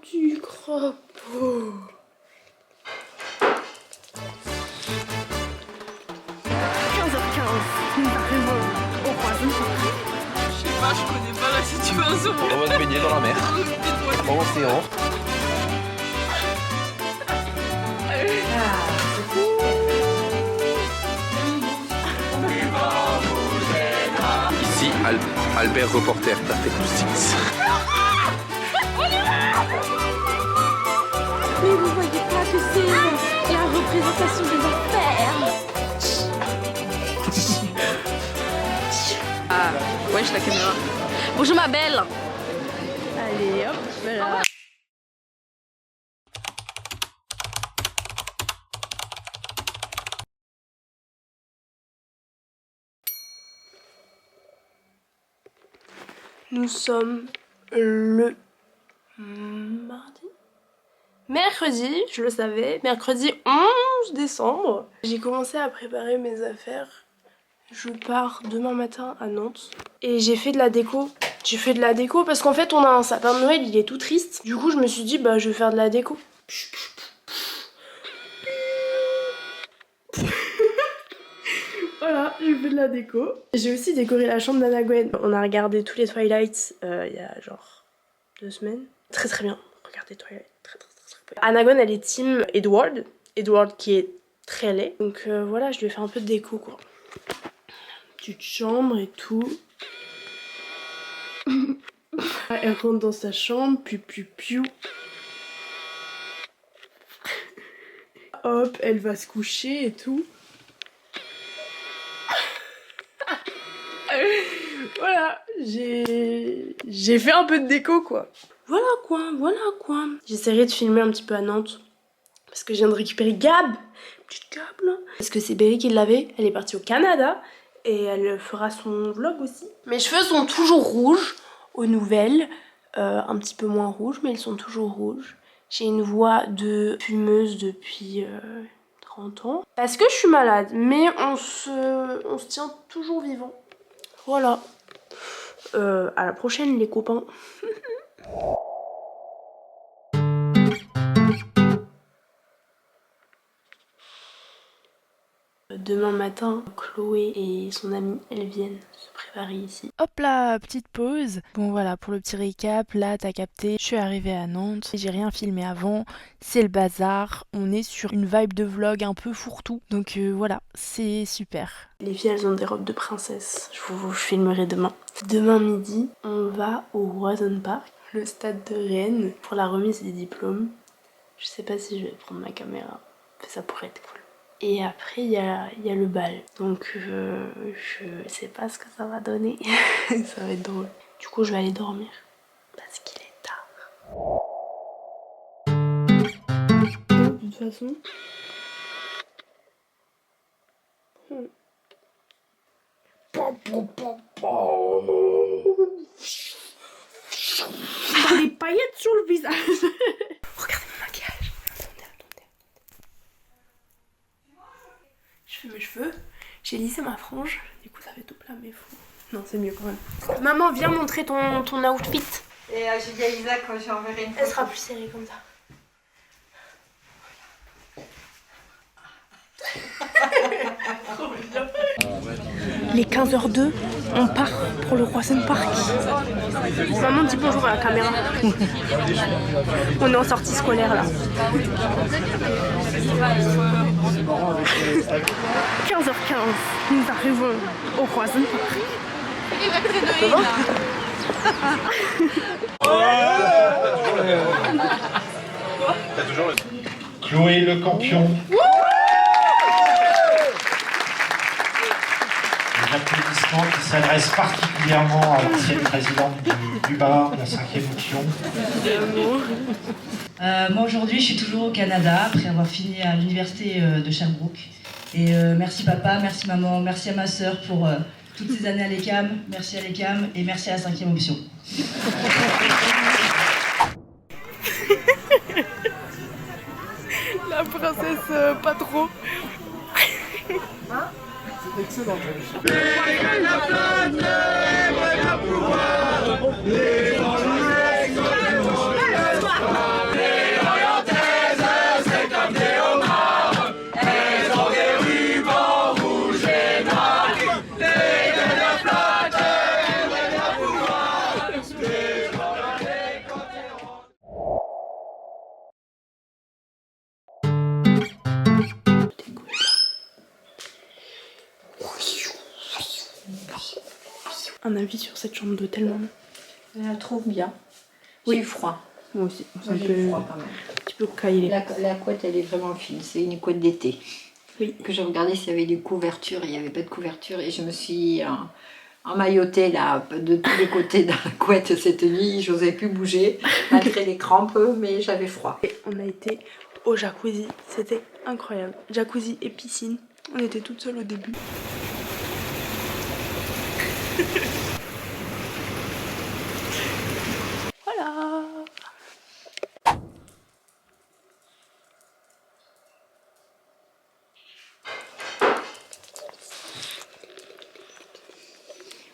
petit crapaud. Nous arrivons au Croissant Park. Je sais pas, je connais pas la situation. On va se baigner dans la mer. Dans l'océan. Ici, Albert reporter, t'as fait tout six. Mais vous voyez pas que c'est la représentation des affaires. Ah, wesh la caméra. Bonjour ma belle. Allez hop là. Nous sommes le mercredi, je le savais, mercredi 11 décembre. J'ai commencé à préparer mes affaires. Je pars demain matin à Nantes et j'ai fait de la déco. J'ai fait de la déco parce qu'en fait on a un sapin de Noël, il est tout triste. Du coup je me suis dit bah je vais faire de la déco. Voilà, j'ai fait de la déco. J'ai aussi décoré la chambre d'Anna Gwen. On a regardé tous les Twilight il y a genre 2 semaines. Très très bien, regardez Twilight, très bien. Anna Gwen elle est team Edward. Edward qui est très laid. Donc voilà, je lui ai fait un peu de déco quoi. Petite chambre et tout. Elle rentre dans sa chambre, piou. Hop, elle va se coucher et tout. Voilà, j'ai fait un peu de déco quoi. Voilà quoi. J'essaierai de filmer un petit peu à Nantes. Parce que je viens de récupérer Gab. Petite Gab là. Parce que c'est Berry qui l'avait. Elle est partie au Canada. Et elle fera son vlog aussi. Mes cheveux sont toujours rouges aux nouvelles. Un petit peu moins rouges, mais ils sont toujours rouges. J'ai une voix de fumeuse depuis 30 ans. Parce que je suis malade. Mais on se tient toujours vivant. Voilà. À la prochaine les copains. Demain matin, Chloé et son amie, elles viennent se préparer ici. Hop là, petite pause. Bon voilà, pour le petit récap, là t'as capté, je suis arrivée à Nantes, j'ai rien filmé avant, c'est le bazar, on est sur une vibe de vlog un peu fourre-tout, donc voilà, c'est super. Les filles elles ont des robes de princesse, je vous filmerai demain. Demain midi, on va au Roison Park, le stade de Rennes, pour la remise des diplômes. Je sais pas si je vais prendre ma caméra, mais ça pourrait être cool. Et après il y a le bal, donc je sais pas ce que ça va donner. Ça va être drôle. Du coup je vais aller dormir parce qu'il est tard. De toute façon les paillettes sur le visage. Regardez mon maquillage. Attendez. Je fais mes cheveux, j'ai lissé ma frange, du coup ça fait tout plein mais fou. Non c'est mieux quand même. Maman viens montrer ton outfit. Et j'ai dit à Isa quand j'enverrai une photo. Elle sera plus serrée comme ça. Les 15h02, on part pour le Croissant Park. Maman dis bonjour à la caméra. On est en sortie scolaire là. 15h15, nous arrivons au Croissant Park. Chloé le campion. Les applaudissements qui s'adressent particulièrement à l'ancienne présidente du bar, la 5e option. Moi aujourd'hui je suis toujours au Canada après avoir fini à l'université de Sherbrooke. Et merci papa, merci maman, merci à ma sœur pour toutes ces années à l'ECAM. Merci à l'ECAM et merci à la 5e option. La princesse pas trop. C'est excellent. Les Un avis sur cette chambre d'hôtel, maman? Je la trouve bien. Oui. J'ai eu froid. Moi aussi. C'est un J'ai eu peu, froid quand même. un petit peu caillé. La couette, elle est vraiment fine. C'est une couette d'été. Oui. Que je regardais s'il y avait des couvertures. Il n'y avait pas de couverture. Et je me suis emmaillotée là, de tous les côtés de la couette cette nuit. J'osais plus bouger, malgré les crampes, mais j'avais froid. Et on a été au jacuzzi. C'était incroyable. Jacuzzi et piscine. On était toutes seules au début. Voilà.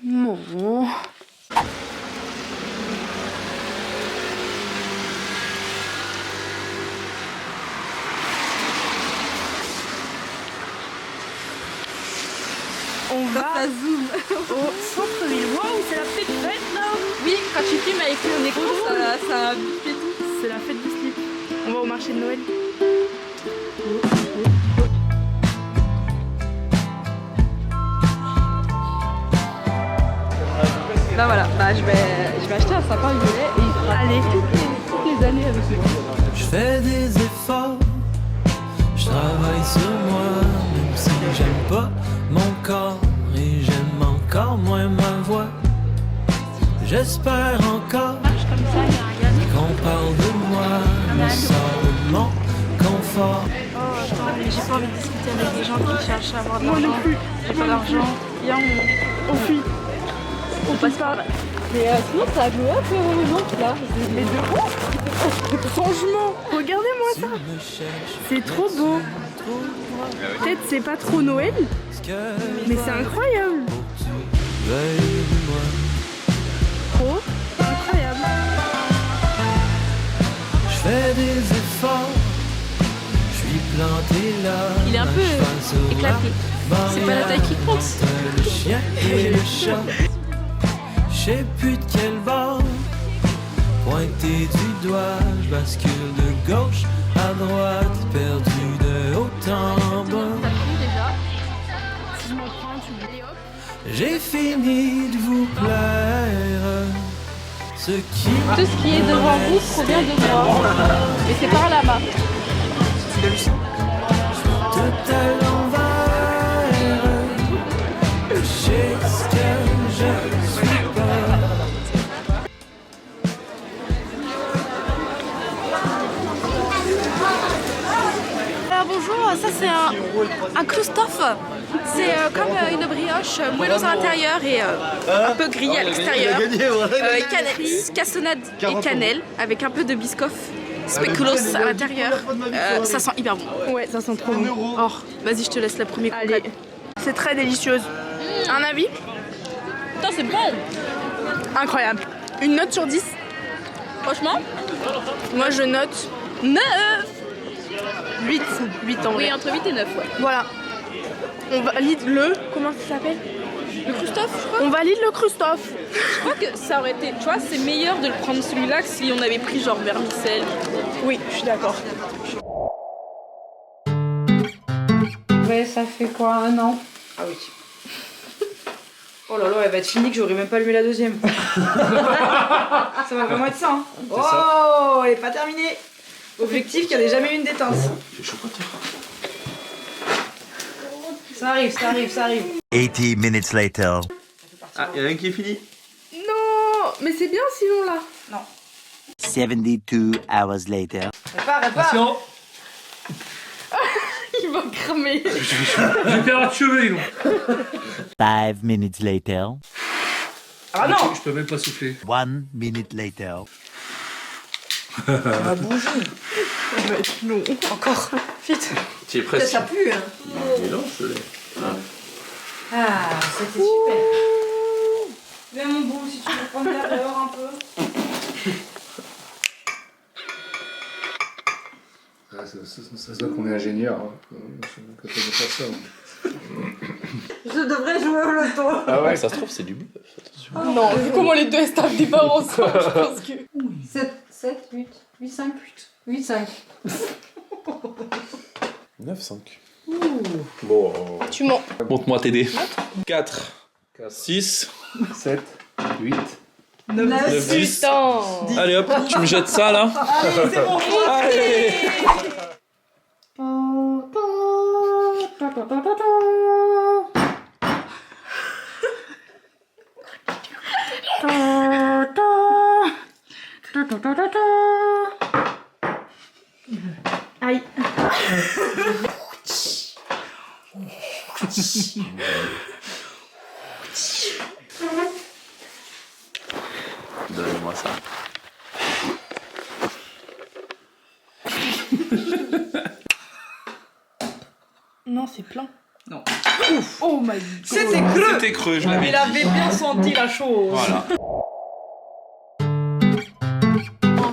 Bon. On va Ça zoom. au centre-ville. Waouh, c'est la fête là. Oui, quand tu filmes avec un écran, ça bip et tout. C'est la fête du slip. On va au marché de Noël. Bah voilà, bah je vais acheter un sapin violet et il sera Allez. toutes les années avec moi. Je fais des efforts, je travaille sur moi, même si j'aime pas mon corps et j'aime encore moins ma voix. J'espère encore qu'on parle de moi, me sort de mon confort. J'ai pas envie de discuter avec des gens qui cherchent à avoir de Moi l'argent. non plus. J'ai pas d'argent. Viens, On fuit. on passe par là. Mais sinon, ça a glow up non là. Mais de ouf. Franchement, regardez-moi ça. Me cherche, C'est trop beau. Peut-être c'est pas trop Noël, ce que mais c'est incroyable. tu veuilles de moi. Trop incroyable. Je fais des efforts, je suis planté là. Il est un peu éclaté. C'est pas la taille qui compte. Le chien et le chat. Je sais plus de quel bord pointer du doigt. Je bascule de gauche à droite, perdu de haut en bas. J'ai fini de vous plaire. Ce qui Tout ce qui est devant vous provient de moi. Et c'est par là-bas. tout à l'envers. Je sais ce que je suis pas. Alors bonjour, ça c'est un Christophe. C'est comme une brioche moelleuse à l'intérieur et un peu grillée à l'extérieur. Cassonade et cannelle avec un peu de biscoff spéculoos à l'intérieur. Ça sent hyper bon. Ouais, ça sent trop bon. Oh, vas-y, je te laisse la première Allez, croquette. c'est très délicieuse. Un avis? Putain, c'est bon. Incroyable. Une note sur 10? Franchement, Moi je note 9. 8. 8 en vrai. Oui, entre 8 et 9, ouais. Voilà. On valide le... Comment ça s'appelle? Le Christophe, je crois. On valide le Christophe. Je crois que ça aurait été, tu vois, c'est meilleur de le prendre celui-là que si on avait pris genre vermicelle. Oui, je suis d'accord. Ouais, ça fait quoi, 1 an? Ah oui. Oh là là, elle va être finie que j'aurais même pas allumé la deuxième. Ça va vraiment être ça. Hein. Oh, elle est pas terminée. Objectif qu'il n'y en ait jamais eu une détente. Ça arrive, ça arrive, ça arrive. 80 minutes later. Ah, il y en a un qui est fini. Non, mais c'est bien sinon là. 72 hours later. Répare, répare. Il va cramer. J'ai perdu de cheveux, gros. 5 minutes later. Ah non. Je peux même pas souffler. 1 minute later. Ça va bouger. Ça va être long. Encore. Vite. Tu es presque. Ça pue, hein. Mais non, je l'ai. Ah, c'était super. Viens mon bout, si tu veux prendre l'air dehors un peu. Ah, ça se voit qu'on est ingénieur. Hein. Quand on veut faire ça. Je devrais jouer au loto. Ah ouais, ça se trouve, c'est du bluff. Attention. Non, vu comment les deux elles se tapent des barres ensemble, je pense que... 7, 8, 8, 5, 8, 5. 9, 5. Bon. Tu mens. Montre-moi tes dés. 4. 6, 7, 8. 9, 10. Allez hop, tu me jettes ça là. Allez, c'est bon. Allez. Aïe. Donnez-moi ça. Non, c'est plein. Non. Oh my god. C'était creux. C'était creux, je l'avais Il dit. avait bien senti la chose. Voilà.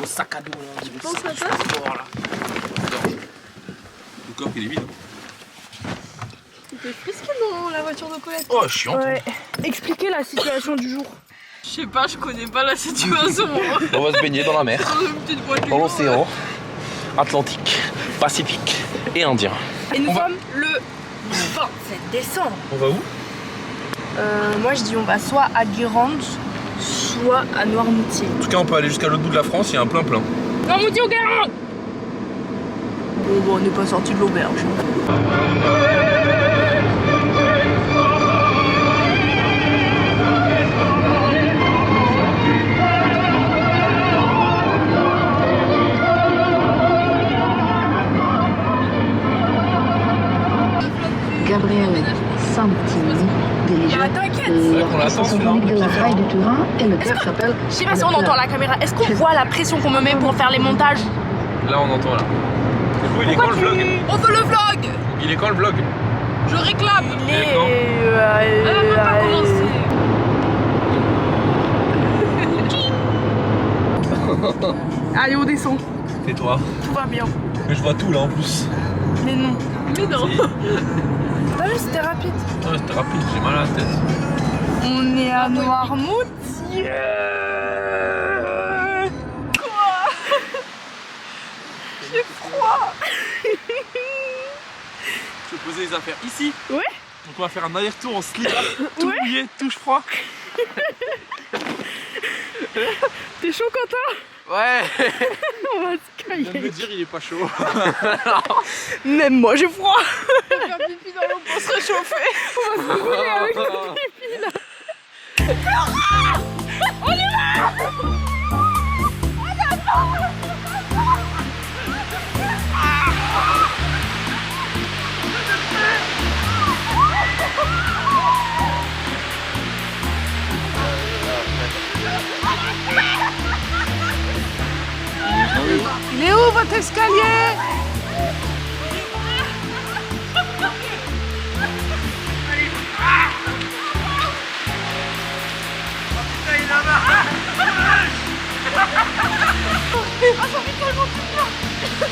Au sac à dos là. Tu penses à ça? Le corps il est vide. C'était frisqué dans la voiture de Colette. Oh, chiant. Ouais. Expliquez la situation du jour. Je sais pas, je connais pas la situation. On va se baigner dans la mer, Dans une petite voiture. dans l'océan Atlantique, Pacifique et Indien. Et nous On va- sommes le 27 décembre. On va où? Moi je dis on va soit à Guérande, soit à Noirmoutier. En tout cas, on peut aller jusqu'à l'autre bout de la France, il y a un plein-plein. Noirmoutier ou Guérande? Bon, on n'est pas sorti de l'auberge. Gabriele Santini dirige t'inquiète. l'Orchestre symphonique de la Haie du Turin et le chœur s'appelle... Je sais pas si on entend la caméra. Est-ce qu'on voit la pression qu'on me met pour faire les montages? Là, on entend là. Du coup, il est quand le vlog? On veut le vlog. Il est quand le vlog? Je réclame. Il est quand? Elle a même pas commencé. Allez, on descend. Tais-toi. Tout va bien. Mais je vois tout là en plus. Mais non. Mais non. Si. T'as vu, c'était rapide. Ouais, c'était rapide, j'ai mal à la tête. On est à Noirmoutier. Quoi? J'ai froid. Je vais poser les affaires ici. Ouais. Donc on va faire un aller-retour en slip, tout mouillé, tout froid. T'es chaud, Quentin? Ouais. On va se Je viens de cailler. me dire, il est pas chaud. Même moi, j'ai froid. On va faire pipi dans l'eau pour se réchauffer. On va se brûler avec le pipi là. Flora, on y va. Il est où votre escalier?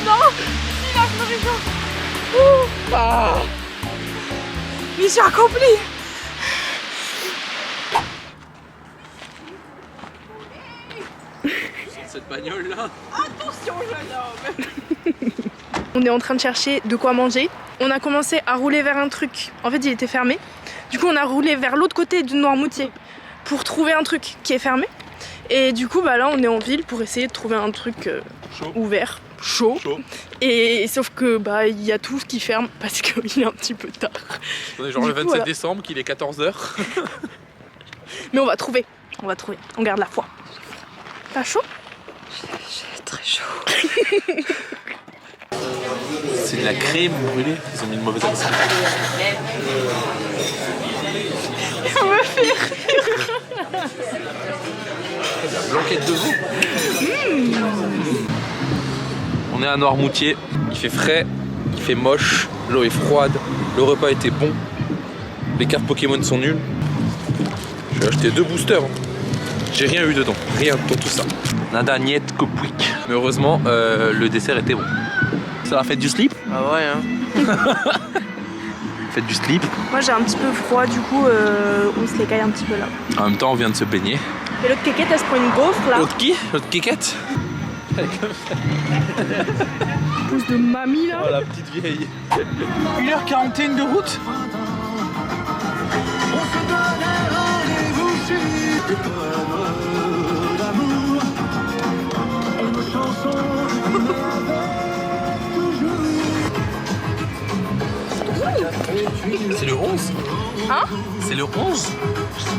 Non, il a Florian. Ah. Mission accomplie. Cette bagnole là. Attention, jeune homme. On est en train de chercher de quoi manger. On a commencé à rouler vers un truc. En fait, il était fermé. Du coup, on a roulé vers l'autre côté du Noirmoutier pour trouver un truc qui est fermé. Et du coup, bah là, on est en ville pour essayer de trouver un truc ouvert, chaud. Et sauf que bah il y a tout qui ferme parce qu'il est un petit peu tard. On est genre Du le coup, 27 voilà. décembre, qu'il est 14h. Mais on va trouver. On va trouver. On garde la foi. Pas chaud? J'ai très chaud. C'est de la crème brûlée. Ils ont mis une mauvaise accent. Ça me fait rire. La blanquette de veau. On est à Noirmoutier. Il fait frais, il fait moche, l'eau est froide, le repas était bon, les cartes Pokémon sont nulles. J'ai acheté 2 boosters. J'ai rien eu dedans, rien dans tout ça. Nada niet kopwik. Mais heureusement, le dessert était bon. Ça va faire du slip? Ah ouais, hein. Faites du slip. Moi j'ai un petit peu froid, du coup on se les caille un petit peu là. En même temps, on vient de se baigner. Et l'autre kékette, elle se prend une gaufre là. L'autre qui? L'autre kékette? Pouce de mamie là. Oh la petite vieille. 1h41 de route. On se donnait rendez-vous sur des poèmes d'amour et nos chansons C'est le 11 Hein? C'est le 11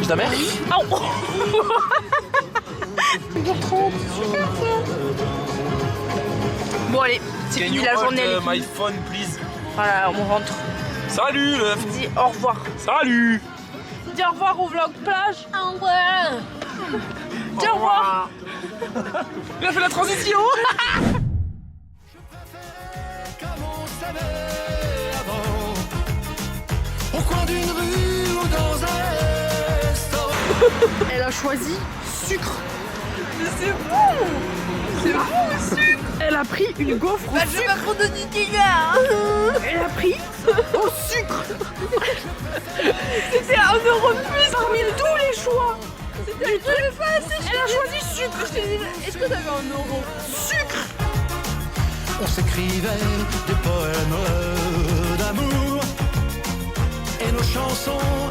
C'est ta mère? Ah, oh. 1h30, super ça. Bon allez, c'est fini la journée. My phone, please. Voilà, on rentre. Salut, meuf. Dis au revoir. Salut. Dis au revoir au vlog plage. Au revoir. Dis au revoir. Il a fait la transition. au coin d'une rue ou dans un restaurant. Elle a choisi sucre. Mais c'est bon. C'est bon le sucre. Elle a pris une gaufre au sucre. Elle a pris au sucre. C'était 1 € de plus parmi tous les choix. Elle a choisi sucre. Je t'ai dit, est-ce que t'avais 1 €? Sucre. On s'écrivait des poèmes d'amour et nos chansons